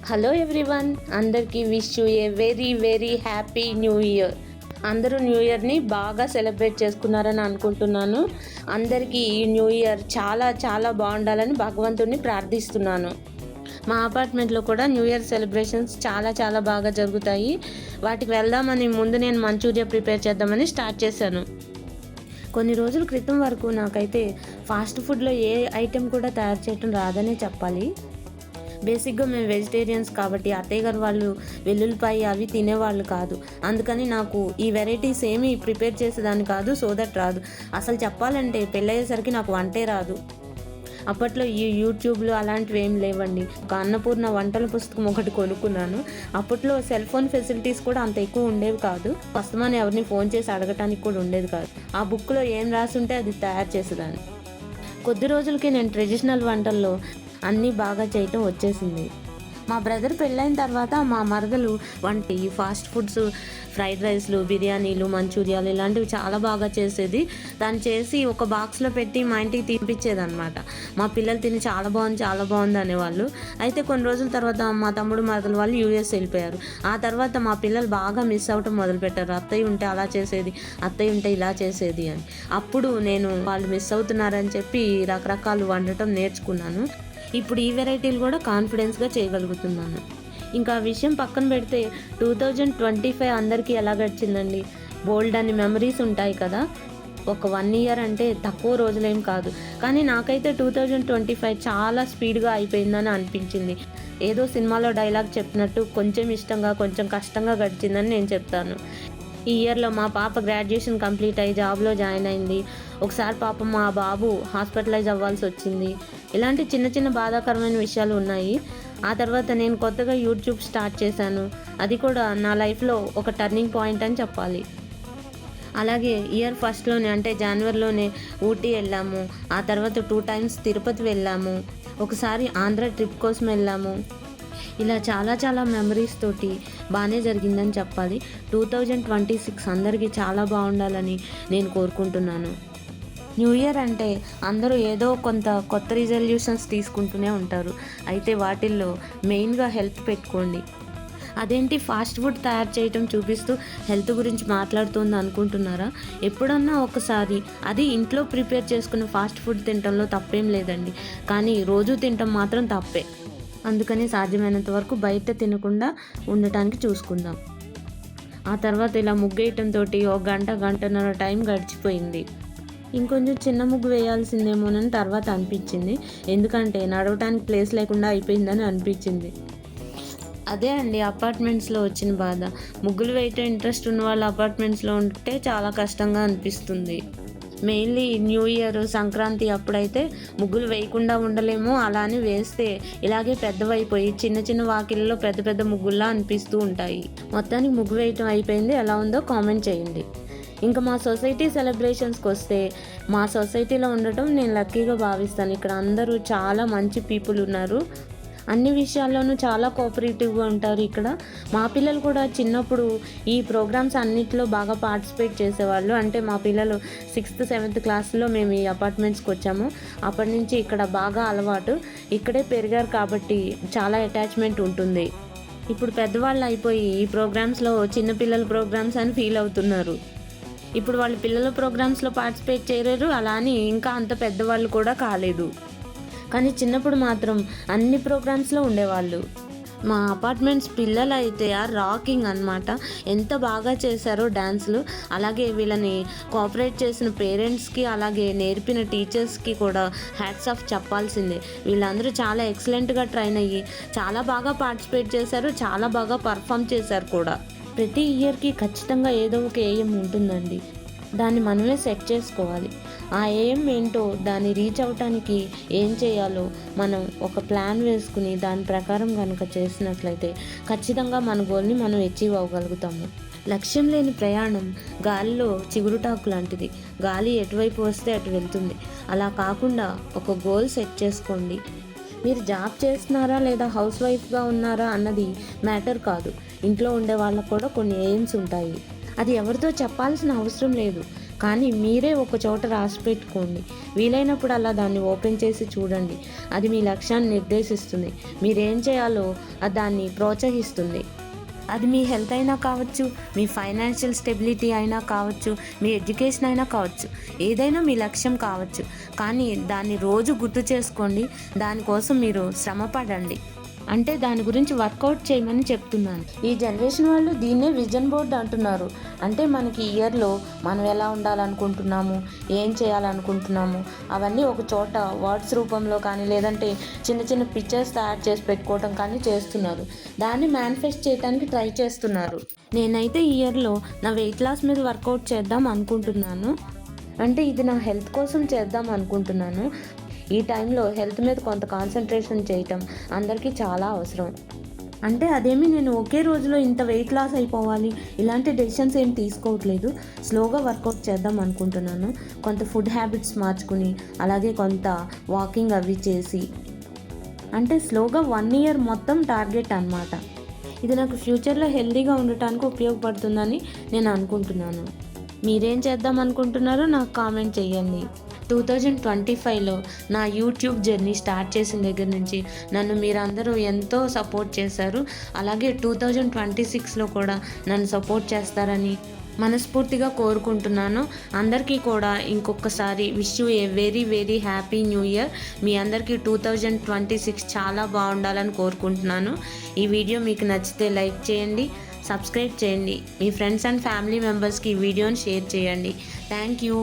Hello everyone, అందరికీ wish you a very very happy new year. అందరూ new ఇయర్ని బాగా celebrate చేసుకున్నారని అనుకుంటున్నాను. అందరికీ ఈ న్యూ ఇయర్ చాలా చాలా బాగుండాలని భగవంతుడిని ప్రార్థిస్తున్నాను. మా అపార్ట్మెంట్లో కూడా న్యూ ఇయర్ సెలబ్రేషన్స్ చాలా చాలా బాగా జరుగుతాయి. వాటికి వెళ్దామని ముందు నేను మంచూరియా ప్రిపేర్ చేద్దామని స్టార్ట్ చేశాను. కొన్ని రోజుల క్రితం వరకు నాకైతే ఫాస్ట్ ఫుడ్లో ఏ ఐటెం కూడా తయారు చేయటం రాదనే చెప్పాలి. బేసిక్గా మేము వెజిటేరియన్స్ కాబట్టి అత్తయ్య గారు వాళ్ళు వెల్లుల్లిపాయ అవి తినేవాళ్ళు కాదు. అందుకని నాకు ఈ వెరైటీస్ ఏమీ ప్రిపేర్ చేసేదాన్ని కాదు, సో దట్ రాదు. అసలు చెప్పాలంటే పెళ్ళయ్యేసరికి నాకు వంటే రాదు. అప్పట్లో ఈ యూట్యూబ్లు అలాంటివి ఏం లేవండి. ఒక అన్నపూర్ణ వంటల పుస్తకం ఒకటి కొనుక్కున్నాను. అప్పట్లో సెల్ ఫోన్ ఫెసిలిటీస్ కూడా అంత ఎక్కువ ఉండేవి కాదు. వస్తామని ఎవరిని ఫోన్ చేసి అడగటానికి కూడా ఉండేది కాదు. ఆ బుక్లో ఏం రాసి ఉంటే అది తయారు చేసేదాన్ని. కొద్ది రోజులకి నేను ట్రెడిషనల్ వంటల్లో అన్నీ బాగా చేయటం వచ్చేసింది. మా బ్రదర్ పెళ్ళైన తర్వాత మా మరదలు వంటి ఫాస్ట్ ఫుడ్స్, ఫ్రైడ్ రైస్లు, బిర్యానీలు, మంచూరియాలు ఇలాంటివి చాలా బాగా చేసేది. దాన్ని చేసి ఒక బాక్స్లో పెట్టి మా ఇంటికి తినిపించేదన్నమాట. మా పిల్లలు తిని చాలా బాగుంది అనేవాళ్ళు. అయితే కొన్ని రోజుల తర్వాత మా తమ్ముడు మరదలు వాళ్ళు యూఎస్ వెళ్ళిపోయారు. ఆ తర్వాత మా పిల్లలు బాగా మిస్ అవ్వటం మొదలుపెట్టారు. అత్తయ్య ఉంటే అలా చేసేది, అత్తయ్య ఉంటే ఇలా చేసేది అని. అప్పుడు నేను వాళ్ళు మిస్ అవుతున్నారని చెప్పి రకరకాలు వండటం నేర్చుకున్నాను. ఇప్పుడు ఈ వెరైటీలు కూడా కాన్ఫిడెన్స్గా చేయగలుగుతున్నాను. ఇంకా ఆ విషయం పక్కన పెడితే 2025 అందరికీ ఎలా గడిచిందండి? బోల్డ్ అని మెమరీస్ ఉంటాయి కదా. ఒక 1 ఇయర్ అంటే తక్కువ రోజులేం కాదు. కానీ నాకైతే 2025 చాలా స్పీడ్గా అయిపోయిందని అనిపించింది. ఏదో సినిమాలో డైలాగ్ చెప్పినట్టు కొంచెం ఇష్టంగా కొంచెం కష్టంగా గడిచిందని నేను చెప్తాను. ఈ ఇయర్లో మా పాప గ్రాడ్యుయేషన్ కంప్లీట్ అయ్యి జాబ్లో జాయిన్ అయింది. ఒకసారి పాపం మా బాబు హాస్పిటలైజ్ అవ్వాల్సి వచ్చింది. ఇలాంటి చిన్న చిన్న బాధాకరమైన విషయాలు ఉన్నాయి. ఆ తర్వాత నేను కొత్తగా యూట్యూబ్ స్టార్ట్ చేశాను. అది కూడా నా లైఫ్లో ఒక టర్నింగ్ పాయింట్ అని చెప్పాలి. అలాగే ఇయర్ ఫస్ట్లోనే అంటే జనవరిలోనే ఊటీ వెళ్ళాము. ఆ తర్వాత 2 times తిరుపతి వెళ్ళాము. ఒకసారి ఆంధ్ర ట్రిప్ కోసం వెళ్ళాము. ఇలా చాలా చాలా మెమరీస్ తోటి బాగానే జరిగిందని చెప్పాలి. 2026 అందరికీ చాలా బాగుండాలని నేను కోరుకుంటున్నాను. న్యూ ఇయర్ అంటే అందరూ ఏదో కొంత కొత్త రిజల్యూషన్స్ తీసుకుంటూనే ఉంటారు. అయితే వాటిల్లో మెయిన్గా హెల్త్ పెట్టుకోండి. అదేంటి ఫాస్ట్ ఫుడ్ తయారు చేయటం చూపిస్తూ హెల్త్ గురించి మాట్లాడుతుంది అనుకుంటున్నారా? ఎప్పుడన్నా ఒకసారి అది ఇంట్లో ప్రిపేర్ చేసుకున్న ఫాస్ట్ ఫుడ్ తినటంలో తప్పేం లేదండి. కానీ రోజు తినటం మాత్రం తప్పే. అందుకని సాధ్యమైనంత వరకు బయట తినకుండా ఉండటానికి చూసుకుందాం. ఆ తర్వాత ఇలా ముగ్గేయటంతో ఒక గంటన్నర టైం గడిచిపోయింది. ఇంకొంచెం చిన్న ముగ్గు వేయాల్సిందేమోనని తర్వాత అనిపించింది. ఎందుకంటే నడవటానికి ప్లేస్ లేకుండా అయిపోయిందని అనిపించింది. అదే అండి అపార్ట్మెంట్స్లో వచ్చిన బాధ. ముగ్గులు వేయటం ఇంట్రెస్ట్ ఉన్న వాళ్ళు అపార్ట్మెంట్స్లో ఉంటే చాలా కష్టంగా అనిపిస్తుంది. మెయిన్లీ న్యూ ఇయర్, సంక్రాంతి అప్పుడైతే ముగ్గులు వేయకుండా ఉండలేము. అలా అని వేస్తే ఇలాగే పెద్దవైపోయి చిన్న చిన్న వాకిళ్ళలో పెద్ద పెద్ద ముగ్గుల్లా అనిపిస్తూ ఉంటాయి. మొత్తానికి ముగ్గు వేయటం అయిపోయింది. ఎలా ఉందో కామెంట్ చేయండి. ఇంకా మా సొసైటీ సెలబ్రేషన్స్కి వస్తే మా సొసైటీలో ఉండటం నేను లక్కీగా భావిస్తాను. ఇక్కడ అందరూ చాలా మంచి పీపుల్ ఉన్నారు. అన్ని విషయాల్లోనూ చాలా కోఆపరేటివ్గా ఉంటారు ఇక్కడ. మా పిల్లలు కూడా చిన్నప్పుడు ఈ ప్రోగ్రామ్స్ అన్నిటిలో బాగా పార్టిసిపేట్ చేసేవాళ్ళు. అంటే మా పిల్లలు 6th 7th క్లాస్లో మేము ఈ అపార్ట్మెంట్స్కి వచ్చాము. అప్పటి నుంచి ఇక్కడ బాగా అలవాటు. ఇక్కడే పెరిగారు కాబట్టి చాలా అటాచ్మెంట్ ఉంటుంది. ఇప్పుడు పెద్దవాళ్ళు అయిపోయి ఈ ప్రోగ్రామ్స్లో చిన్నపిల్లల ప్రోగ్రామ్స్ అని ఫీల్ అవుతున్నారు. ఇప్పుడు వాళ్ళ పిల్లల ప్రోగ్రామ్స్లో పార్టిసిపేట్ చేయలేరు. అలా అని ఇంకా అంత పెద్దవాళ్ళు కూడా కాలేదు. కానీ చిన్నప్పుడు మాత్రం అన్ని ప్రోగ్రామ్స్లో ఉండేవాళ్ళు. మా అపార్ట్మెంట్స్ పిల్లలు అయితే రాకింగ్ అన్నమాట. ఎంత బాగా చేశారో డ్యాన్స్లు. అలాగే వీళ్ళని కోఆపరేట్ చేసిన పేరెంట్స్కి, అలాగే నేర్పిన టీచర్స్కి కూడా హ్యాట్స్ ఆఫ్ చెప్పాల్సిందే. వీళ్ళందరూ చాలా ఎక్సలెంట్గా ట్రైన్ అయ్యి చాలా బాగా పార్టిసిపేట్ చేశారు, చాలా బాగా పర్ఫామ్ చేశారు కూడా. ప్రతి ఇయర్కి ఖచ్చితంగా ఏదో ఒక ఎయిమ్ ఉంటుందండి. దాన్ని మనమే సెట్ చేసుకోవాలి. ఆ ఎయిమ్ ఏంటో, దాన్ని రీచ్ అవ్వటానికి ఏం చేయాలో మనం ఒక ప్లాన్ వేసుకుని దాని ప్రకారం కనుక చేసినట్లయితే ఖచ్చితంగా మన గోల్ని మనం అచీవ్ అవ్వగలుగుతాము. లక్ష్యం లేని ప్రయాణం గాలిలో చిగురుటాకు లాంటిది. గాలి ఎటువైపు వస్తే అటు వెళ్తుంది. అలా కాకుండా ఒక గోల్ సెట్ చేసుకోండి. మీరు జాబ్ చేస్తున్నారా లేదా హౌస్ వైఫ్గా ఉన్నారా అన్నది మ్యాటర్ కాదు. ఇంట్లో ఉండే వాళ్ళకు కూడా కొన్ని ఎయిమ్స్ ఉంటాయి. అది ఎవరితో చెప్పాల్సిన అవసరం లేదు. కానీ మీరే ఒక చోట రాసి పెట్టుకోండి. వీలైనప్పుడు అలా దాన్ని ఓపెన్ చేసి చూడండి. అది మీ లక్ష్యాన్ని నిర్దేశిస్తుంది. మీరేం చేయాలో అది దాన్ని ప్రోత్సహిస్తుంది. అది మీ హెల్త్ అయినా కావచ్చు, మీ ఫైనాన్షియల్ స్టెబిలిటీ అయినా కావచ్చు, మీ ఎడ్యుకేషన్ అయినా కావచ్చు, ఏదైనా మీ లక్ష్యం కావచ్చు. కానీ దాన్ని రోజు గుర్తు చేసుకోండి. దానికోసం మీరు శ్రమపడండి. అంటే దాని గురించి వర్కౌట్ చేయమని చెప్తున్నాను. ఈ జనరేషన్ వాళ్ళు దీన్నే విజన్ బోర్డ్ అంటున్నారు. అంటే మనకి ఇయర్లో మనం ఎలా ఉండాలనుకుంటున్నాము, ఏం చేయాలనుకుంటున్నాము అవన్నీ ఒక చోట వర్డ్స్ రూపంలో కానీ లేదంటే చిన్న చిన్న పిక్చర్స్ తయారు చేసి పెట్టుకోవటం కానీ చేస్తున్నారు. దాన్ని మేనిఫెస్ట్ చేయడానికి ట్రై చేస్తున్నారు. నేనైతే ఈ ఇయర్లో నా వెయిట్ లాస్ మీద వర్కౌట్ చేద్దాం అనుకుంటున్నాను. అంటే ఇది నా హెల్త్ కోసం చేద్దాం అనుకుంటున్నాను. ఈ టైంలో హెల్త్ మీద కొంత కాన్సన్ట్రేషన్ చేయటం అందరికీ చాలా అవసరం. అంటే అదేమి నేను ఒకే రోజులో ఇంత వెయిట్ లాస్ అయిపోవాలి ఇలాంటి డెసిషన్స్ ఏం తీసుకోవట్లేదు. స్లోగా వర్కౌట్ చేద్దాం అనుకుంటున్నాను. కొంత ఫుడ్ హ్యాబిట్స్ మార్చుకుని అలాగే కొంత వాకింగ్ అవి చేసి, అంటే స్లోగా 1 year మొత్తం టార్గెట్ అన్నమాట. ఇది నాకు ఫ్యూచర్లో హెల్తీగా ఉండటానికి ఉపయోగపడుతుందని నేను అనుకుంటున్నాను. మీరేం చేద్దాం అనుకుంటున్నారో నాకు కామెంట్ చేయండి. 2025లో నా యూట్యూబ్ జర్నీ స్టార్ట్ చేసిన దగ్గర నుంచి నన్ను మీరందరూ ఎంతో సపోర్ట్ చేశారు. అలాగే 2026లో కూడా నన్ను సపోర్ట్ చేస్తారని మనస్ఫూర్తిగా కోరుకుంటున్నాను. అందరికీ కూడా ఇంకొకసారి wish you a very very happy new year. మీ అందరికీ 2026 చాలా బాగుండాలని కోరుకుంటున్నాను. ఈ వీడియో మీకు నచ్చితే లైక్ చేయండి, సబ్స్క్రైబ్ చేయండి. మీ ఫ్రెండ్స్ అండ్ ఫ్యామిలీ మెంబర్స్కి ఈ వీడియోని షేర్ చేయండి. Thank you.